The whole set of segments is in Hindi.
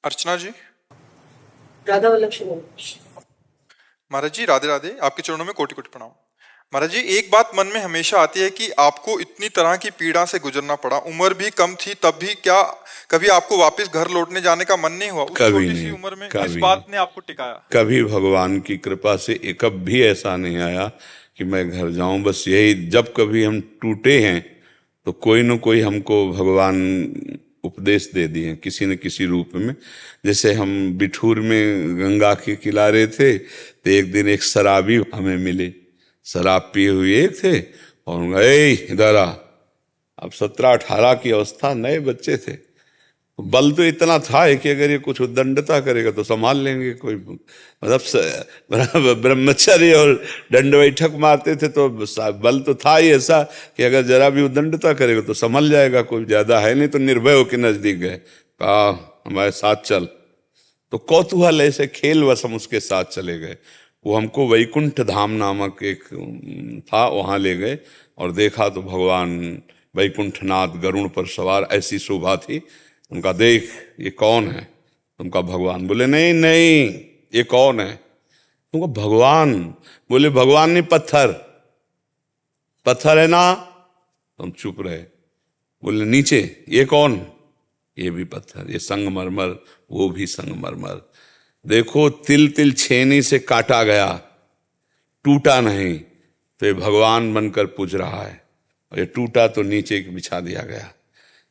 अर्चना जी। राधा वल्लभ शर्मा। महाराज जी राधे राधे, आपके चरणों में कोटि कोटि प्रणाम। महाराज जी, एक बात मन में हमेशा आती है कि आपको इतनी तरह की पीड़ा से गुजरना पड़ा, उम्र भी कम थी तब भी, क्या कभी आपको वापस घर लौटने जाने का मन नहीं हुआ उस कभी छोटी सी नहीं, उम्र में? किस कभी बात नहीं। ने आपको टिकाया? कभी भगवान की कृपा से एक भी ऐसा नहीं आया कि मैं घर जाऊं। बस यही, जब कभी हम टूटे हैं तो कोई न कोई हमको भगवान उपदेश दे दिए किसी न किसी रूप में। जैसे हम बिठूर में गंगा के किनारे थे तो एक दिन एक शराबी हमें मिले, शराब पिए हुए एक थे और उन्होंने कहा, "ए इधर आ।" अब 17-18 की अवस्था, नए बच्चे थे। बल तो इतना था कि अगर ये कुछ उद्दंडता करेगा तो संभाल लेंगे। कोई मतलब ब्रह्मचर्य और दंड बैठक मारते थे तो बल तो था ही ऐसा कि अगर जरा भी उद्दंडता करेगा तो संभल जाएगा, कोई ज्यादा है नहीं। तो निर्भय होकर नजदीक गए, कहा हमारे साथ चल। तो कौतूहल ऐसे खेल वश हम उसके साथ चले गए। वो हमको वैकुंठ धाम नामक एक था, वहाँ ले गए और देखा तो भगवान वैकुंठनाथ गरुड़ पर सवार, ऐसी शोभा थी। उनका देख ये कौन है? उनका भगवान। बोले नहीं नहीं, ये कौन है? तुमको भगवान। बोले भगवान नहीं, पत्थर। पत्थर है ना? तुम चुप रहे। बोले नीचे ये कौन? ये भी पत्थर, ये संगमरमर, वो भी संगमरमर। देखो तिल तिल छेनी से काटा गया, टूटा नहीं, तो ये भगवान बनकर पूज रहा है। और ये टूटा तो नीचे बिछा दिया गया।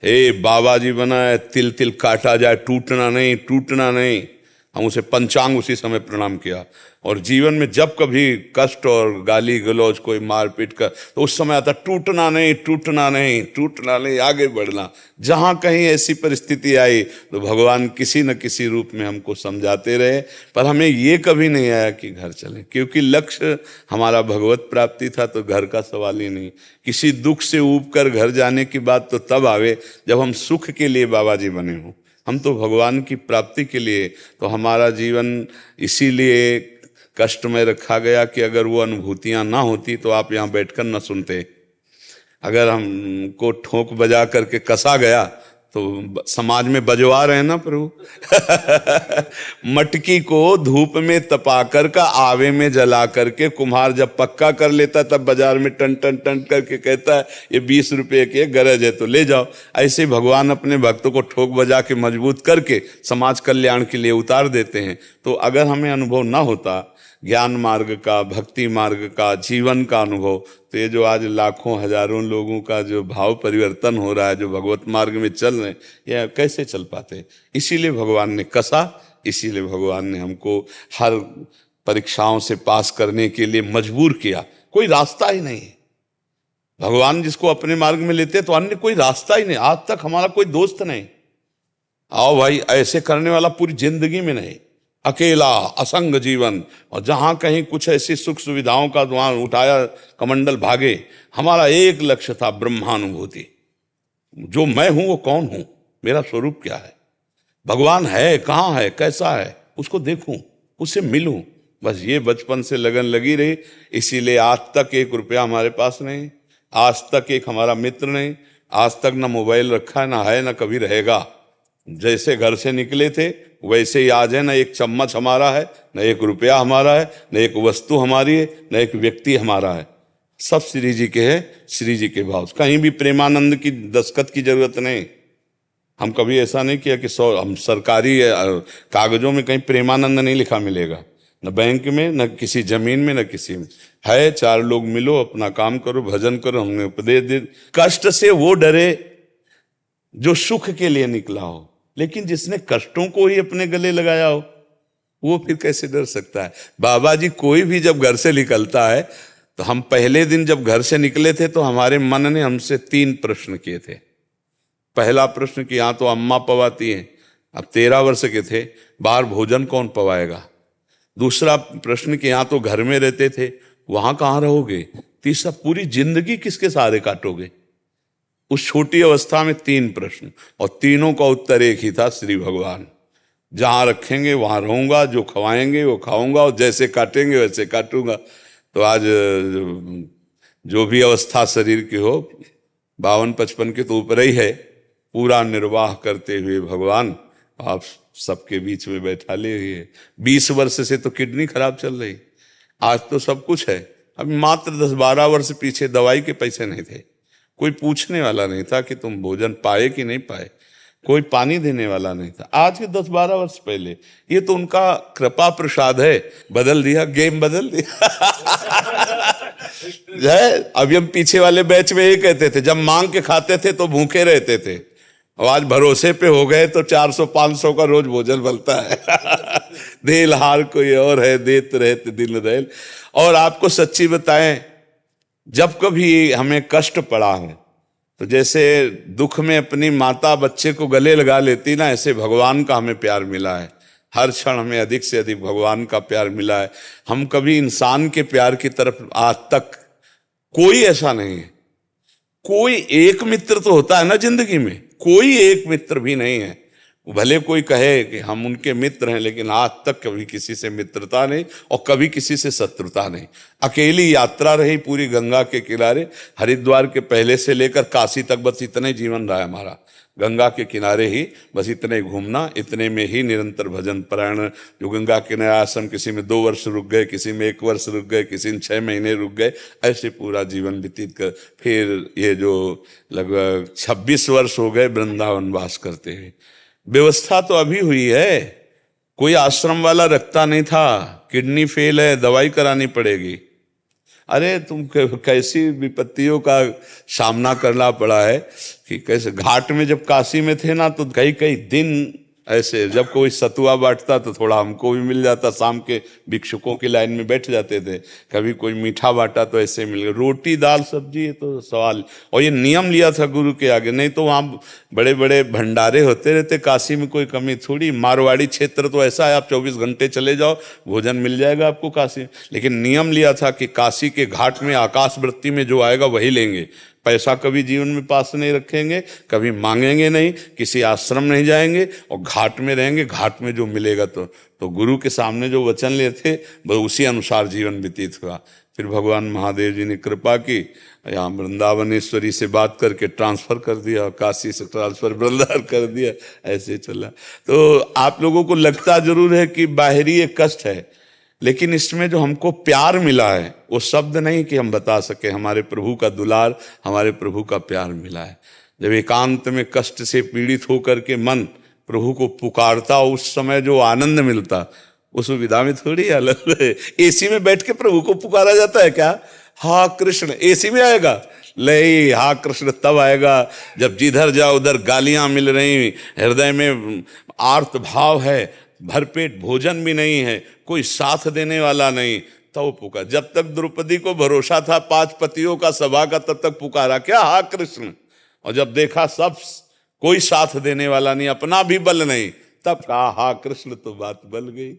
हे बाबा जी बना है, तिल तिल काटा जाए, टूटना नहीं, टूटना नहीं। हम उसे पंचांग उसी समय प्रणाम किया। और जीवन में जब कभी कष्ट और गाली गलौज, कोई मारपीट कर, तो उस समय आता टूटना नहीं, टूटना नहीं, टूटना नहीं, आगे बढ़ना। जहां कहीं ऐसी परिस्थिति आई तो भगवान किसी न किसी रूप में हमको समझाते रहे, पर हमें ये कभी नहीं आया कि घर चलें, क्योंकि लक्ष्य हमारा भगवत प्राप्ति था। तो घर का सवाल ही नहीं। किसी दुख से ऊब कर घर जाने की बात तो तब आवे जब हम सुख के लिए बाबा जी बने हों। हम तो भगवान की प्राप्ति के लिए, तो हमारा जीवन इसीलिए कष्ट में रखा गया कि अगर वो अनुभूतियां ना होती तो आप यहाँ बैठकर न सुनते। अगर हमको ठोक बजा करके कसा गया तो समाज में बजवा रहे हैं ना प्रभु। मटकी को धूप में तपा कर का आवे में जला करके कुम्हार जब पक्का कर लेता तब बाजार में टन टन टन करके कहता है ये 20 रुपए के गरज है तो ले जाओ। ऐसे भगवान अपने भक्तों को ठोक बजा के मजबूत करके समाज कल्याण के लिए उतार देते हैं। तो अगर हमें अनुभव ना होता ज्ञान मार्ग का, भक्ति मार्ग का, जीवन का अनुभव, तो ये जो आज लाखों हजारों लोगों का जो भाव परिवर्तन हो रहा है, जो भगवत मार्ग में चल रहे हैं, ये कैसे चल पाते? इसीलिए भगवान ने कसा, इसीलिए भगवान ने हमको हर परीक्षाओं से पास करने के लिए मजबूर किया। कोई रास्ता ही नहीं। भगवान जिसको अपने मार्ग में लेते तो अन्य कोई रास्ता ही नहीं। आज तक हमारा कोई दोस्त नहीं, आओ भाई ऐसे करने वाला पूरी जिंदगी में नहीं। अकेला असंग जीवन, और जहां कहीं कुछ ऐसी सुख सुविधाओं का वहां उठाया कमंडल भागे। हमारा एक लक्ष्य था, ब्रह्मानुभूति। जो मैं हूं वो कौन हूं, मेरा स्वरूप क्या है, भगवान है कहाँ है, कैसा है, उसको देखूं, उससे मिलूं। बस ये बचपन से लगन लगी रही। इसीलिए आज तक 1 रुपया हमारे पास नहीं, आज तक एक हमारा मित्र नहीं, आज तक ना मोबाइल रखा है, ना है, ना कभी रहेगा। जैसे घर से निकले थे वैसे ही आज है। ना एक चम्मच हमारा है, न 1 रुपया हमारा है, न एक वस्तु हमारी है, न एक व्यक्ति हमारा है। सब श्री जी के है, श्री जी के भाव। कहीं भी प्रेमानंद की दस्तखत की जरूरत नहीं। हम कभी ऐसा नहीं किया कि हम सरकारी कागजों में कहीं प्रेमानंद नहीं लिखा मिलेगा, न बैंक में, न किसी जमीन में, न किसी में। है 4 लोग मिलो, अपना काम करो, भजन करो। हमने उपदेश दे। कष्ट से वो डरे जो सुख के लिए निकला हो, लेकिन जिसने कष्टों को ही अपने गले लगाया हो वो फिर कैसे डर सकता है? बाबा जी कोई भी जब घर से निकलता है, तो हम पहले दिन जब घर से निकले थे तो हमारे मन ने हमसे 3 प्रश्न किए थे। पहला प्रश्न कि यहाँ तो अम्मा पवाती हैं, अब 13 वर्ष के थे, बाहर भोजन कौन पवाएगा। दूसरा प्रश्न कि यहाँ तो घर में रहते थे, वहां कहाँ रहोगे। तीसरा, पूरी जिंदगी किसके सहारे काटोगे। उस छोटी अवस्था में 3 प्रश्न, और तीनों का उत्तर एक ही था, श्री भगवान। जहां रखेंगे वहां रहूंगा, जो खवाएंगे वो खाऊंगा, और जैसे काटेंगे वैसे काटूंगा। तो आज जो भी अवस्था शरीर की हो, 52-55 के तो ऊपर ही है, पूरा निर्वाह करते हुए भगवान आप सबके बीच में बैठा ले हुई है। 20 वर्ष से तो किडनी खराब चल रही, आज तो सब कुछ है। अभी मात्र 10-12 वर्ष पीछे दवाई के पैसे नहीं थे, कोई पूछने वाला नहीं था कि तुम भोजन पाए कि नहीं पाए, कोई पानी देने वाला नहीं था। आज के 10-12 वर्ष पहले, ये तो उनका कृपा प्रसाद है, बदल दिया, गेम बदल दिया। है, अभी हम पीछे वाले बैच में ये कहते थे, जब मांग के खाते थे तो भूखे रहते थे, और आज भरोसे पे हो गए तो 400-500 का रोज भोजन बनता है। दिल हार कोई और है, देत रहते दिल रेल। और आपको सच्ची बताएं, जब कभी हमें कष्ट पड़ा हो तो जैसे दुख में अपनी माता बच्चे को गले लगा लेती ना, ऐसे भगवान का हमें प्यार मिला है। हर क्षण हमें अधिक से अधिक भगवान का प्यार मिला है। हम कभी इंसान के प्यार की तरफ आज तक, कोई ऐसा नहीं है। कोई एक मित्र तो होता है ना जिंदगी में, कोई एक मित्र भी नहीं है। भले कोई कहे कि हम उनके मित्र हैं, लेकिन आज तक कभी किसी से मित्रता नहीं और कभी किसी से शत्रुता नहीं। अकेली यात्रा रही पूरी गंगा के किनारे, हरिद्वार के पहले से लेकर काशी तक, बस इतने जीवन रहा है हमारा। गंगा के किनारे ही बस इतने घूमना, इतने में ही निरंतर भजन परायण। जो गंगा के किनारे आश्रम, किसी में 2 वर्ष रुक गए, किसी में 1 वर्ष रुक गए, किसी में 6 महीने रुक गए, ऐसे पूरा जीवन व्यतीत कर फिर ये जो लगभग 26 वर्ष हो गए वृंदावन वास करते हुए। व्यवस्था तो अभी हुई है, कोई आश्रम वाला रखता नहीं था, किडनी फेल है, दवाई करानी पड़ेगी। अरे तुम कैसी विपत्तियों का सामना करना पड़ा है कि कैसे। घाट में जब काशी में थे ना, तो कई कई दिन ऐसे, जब कोई सतुआ बांटता तो थोड़ा हमको भी मिल जाता, शाम के भिक्षुकों की लाइन में बैठ जाते थे। कभी कोई मीठा बांटा तो ऐसे मिल गया, रोटी दाल सब्जी, ये तो सवाल। और ये नियम लिया था गुरु के आगे, नहीं तो वहाँ बड़े बड़े भंडारे होते रहते, काशी में कोई कमी थोड़ी। मारवाड़ी क्षेत्र तो ऐसा है, आप 24 घंटे चले जाओ भोजन मिल जाएगा आपको काशी में। लेकिन नियम लिया था कि काशी के घाट में आकाश वृत्ति में जो आएगा वही लेंगे। पैसा कभी जीवन में पास नहीं रखेंगे, कभी मांगेंगे नहीं, किसी आश्रम नहीं जाएंगे, और घाट में रहेंगे। घाट में जो मिलेगा तो गुरु के सामने जो वचन लिए थे वो उसी अनुसार जीवन व्यतीत हुआ। फिर भगवान महादेव जी ने कृपा की, यहाँ वृंदावनेश्वरी से बात करके ट्रांसफर कर दिया, काशी से ट्रांसफर वृंदावन कर दिया, ऐसे चला। तो आप लोगों को लगता जरूर है कि बाहरी एक कष्ट है, लेकिन इसमें जो हमको प्यार मिला है वो शब्द नहीं कि हम बता सके। हमारे प्रभु का दुलार, हमारे प्रभु का प्यार मिला है। जब एकांत में कष्ट से पीड़ित होकर के मन प्रभु को पुकारता, उस समय जो आनंद मिलता, उस विधा में थोड़ी अलग है। एसी में बैठ के प्रभु को पुकारा जाता है क्या? हा कृष्ण, एसी में आएगा? ले, हा कृष्ण तब आएगा जब जिधर जाओ उधर गालियां मिल रही, हृदय में आर्त भाव है, भरपेट भोजन भी नहीं है, कोई साथ देने वाला नहीं, तब पुकार। जब तक द्रौपदी को भरोसा था 5 पतियों का सभा का, तब तक पुकारा क्या? हा कृष्ण। और जब देखा सब कोई साथ देने वाला नहीं, अपना भी बल नहीं, तब कहा हा कृष्ण, तो बात बल गई।